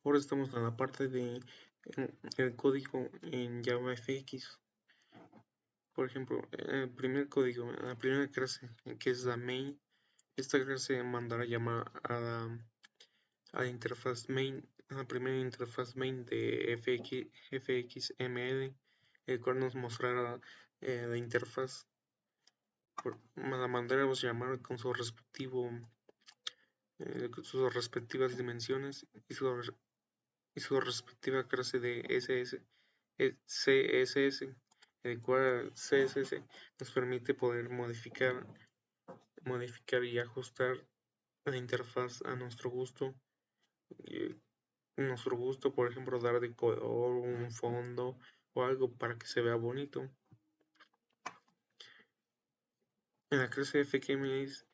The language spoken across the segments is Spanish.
Ahora estamos en la parte de el código en JavaFX. Por ejemplo, el primer código, la primera clase, que es la main, esta clase mandará llamar a la interfaz main, a la primera interfaz main de FXML, el cual nos mostrará la interfaz. La mandaremos llamar con su con sus respectivas dimensiones y su respectiva clase de CSS, el cual CSS nos permite poder modificar y ajustar la interfaz a nuestro gusto, por ejemplo, dar de color, un fondo o algo para que se vea bonito. En la clase FKMS,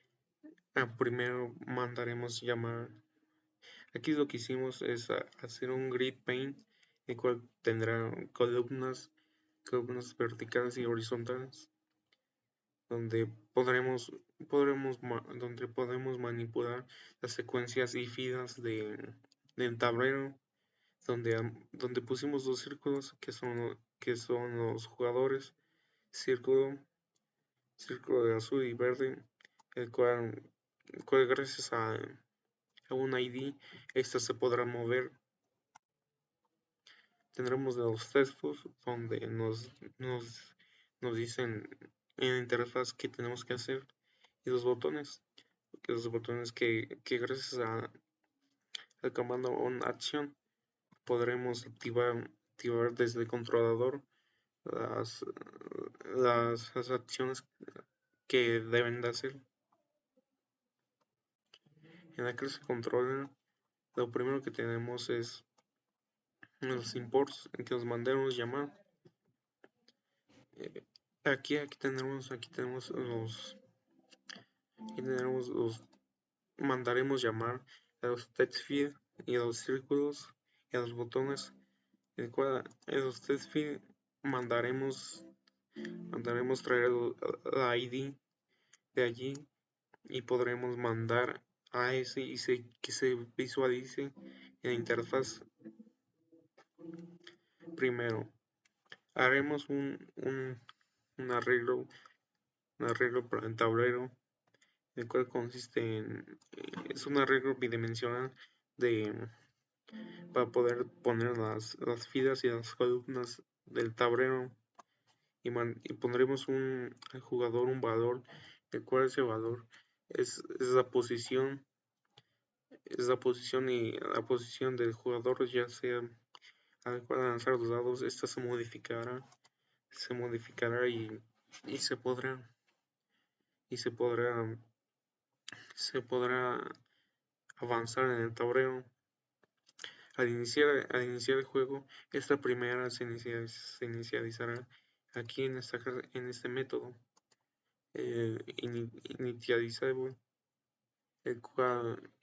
primero mandaremos llamar. Aquí lo que hicimos es hacer un grid paint, el cual tendrá columnas verticales y horizontales, donde podemos manipular las secuencias y filas del tablero, donde pusimos dos círculos que son los jugadores, círculo, círculo de azul y verde, el cual gracias a un ID, esta se podrá mover. Tendremos los textos donde nos dicen en la interfaz qué tenemos que hacer, y los botones que gracias al comando on acción podremos activar desde el controlador las, las acciones que deben de hacer. En la clase controller, lo primero que tenemos es los imports que nos mandemos llamar. Aquí tenemos mandaremos llamar a los text field y a los círculos y a los botones, el cual en los text field mandaremos traer la ID de allí, y podremos mandar a ese que se visualice en la interfaz. Primero, haremos un arreglo para el tablero, el cual consiste es un arreglo bidimensional para poder poner las filas y las columnas del tablero, y pondremos al jugador un valor, el cual ese valor es la posición y la posición del jugador, ya sea al cual lanzar los dados. Esta se modificará y y se podrá se podrá avanzar en el tablero. Al iniciar el juego, esta primera se inicializará aquí en este método, initializable, el cual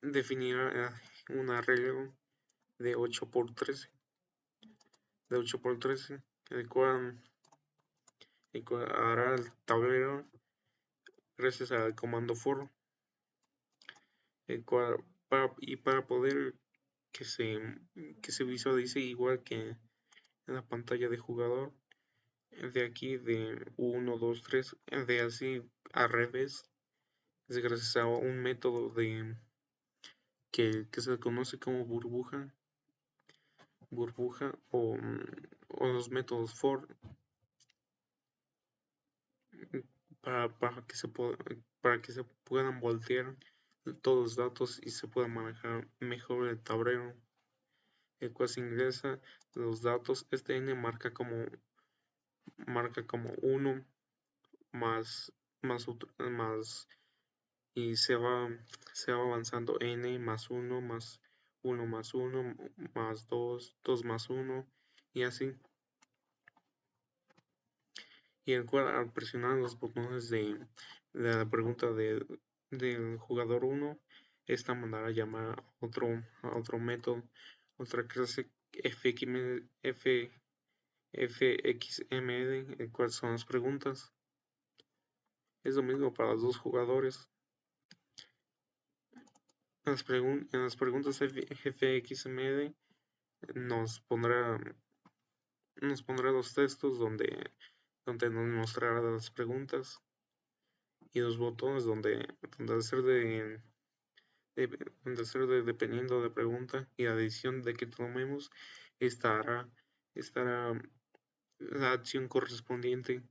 definirá un arreglo de 8x13, el cual hará el tablero gracias al comando for, el cual para poder que se visualice igual que en la pantalla de jugador, de aquí de 1, 2, 3, de así al revés, es gracias a un método que se conoce como burbuja o los métodos for, para que se puedan voltear todos los datos y se pueda manejar mejor el tablero, el cual se ingresa los datos. Este n marca como 1 más, y se va avanzando n más 1 más 1 más 1 más 2, 2 más 1, y así. Y el cual, al presionar los botones de la pregunta del jugador 1, esta mandará llamar a otro método, otra clase fxml, el cual son las preguntas. Es lo mismo para los dos jugadores. En las preguntas fxmd nos pondrá los textos donde nos mostrará las preguntas y los botones donde hacer dependiendo de la pregunta y la decisión de que tomemos estará la acción correspondiente.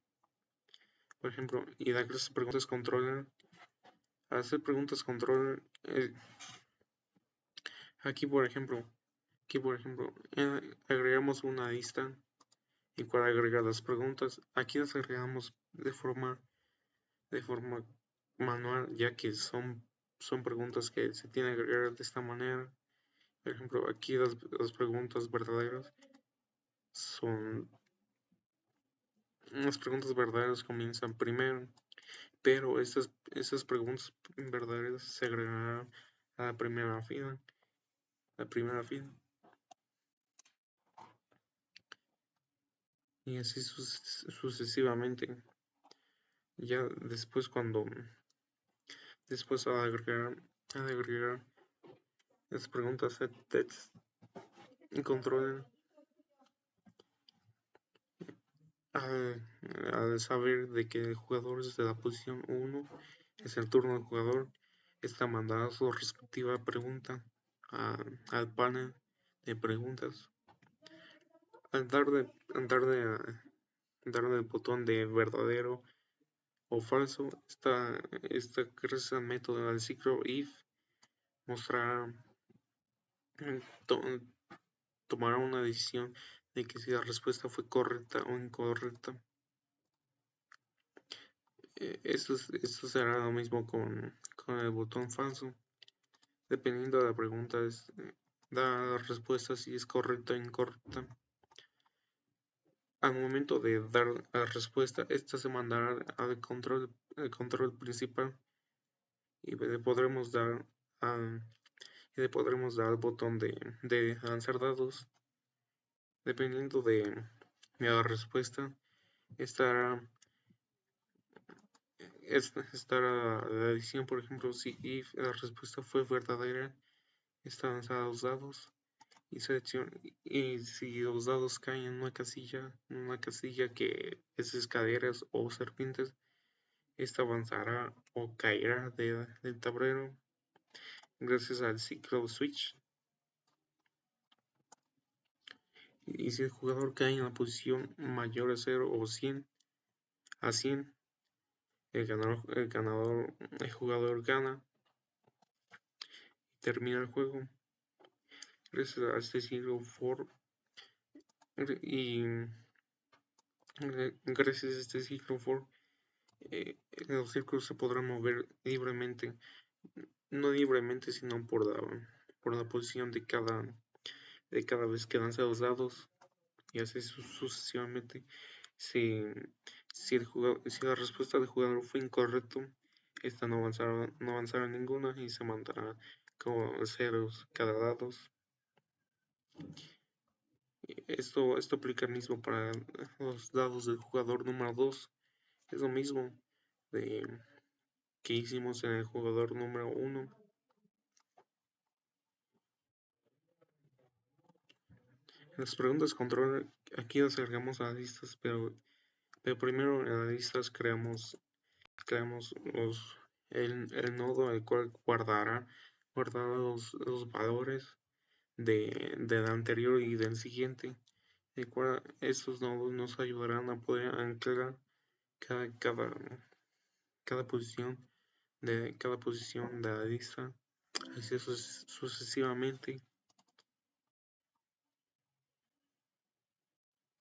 Por ejemplo, y dar las preguntas controlan. Al hacer preguntas controlan, aquí por ejemplo, agregamos una lista en cual agregar las preguntas. Aquí las agregamos de forma manual, ya que son preguntas que se tienen que agregar de esta manera. Por ejemplo, aquí las preguntas verdaderas son las preguntas verdaderas comienzan primero, pero esas preguntas verdaderas se agregarán a la primera fila. Y así sucesivamente. Ya después al agregar las preguntas set text controlan al saber de que el jugador es de la posición 1, es el turno del jugador, está mandada su respectiva pregunta al panel de preguntas. Al darle el botón de verdadero o falso, gracias al método del ciclo if mostrará tomará una decisión de que si la respuesta fue correcta o incorrecta. Esto será lo mismo con el botón falso. Dependiendo de la pregunta, da la respuesta si es correcta o incorrecta. Al momento de dar la respuesta, esta se mandará al control principal y le podremos dar al botón de lanzar dados. Dependiendo de la respuesta, estará la decisión. Por ejemplo, si la respuesta fue verdadera, están lanzados los dados y si los dados caen en una casilla que es escaleras o serpientes, esta avanzará o caerá del tablero gracias al ciclo switch. Y si el jugador cae en la posición mayor a 0 o 100, el jugador gana y termina el juego. Gracias a este ciclo for y gracias a este ciclo for los círculos se podrán mover libremente, no libremente, sino por la posición de cada vez que lanza los dados, y así sucesivamente. Si la respuesta del jugador fue incorrecto, esta no avanzará ninguna y se mandará como ceros cada dados. Esto aplica mismo para los dados del jugador número 2. Es lo mismo que hicimos en el jugador número 1. Las preguntas control aquí las agregamos a las listas, pero primero en las listas creamos el nodo al cual guardará los valores del anterior y del siguiente, el cual estos nodos nos ayudarán a poder anclar cada posición de la lista, así sucesivamente.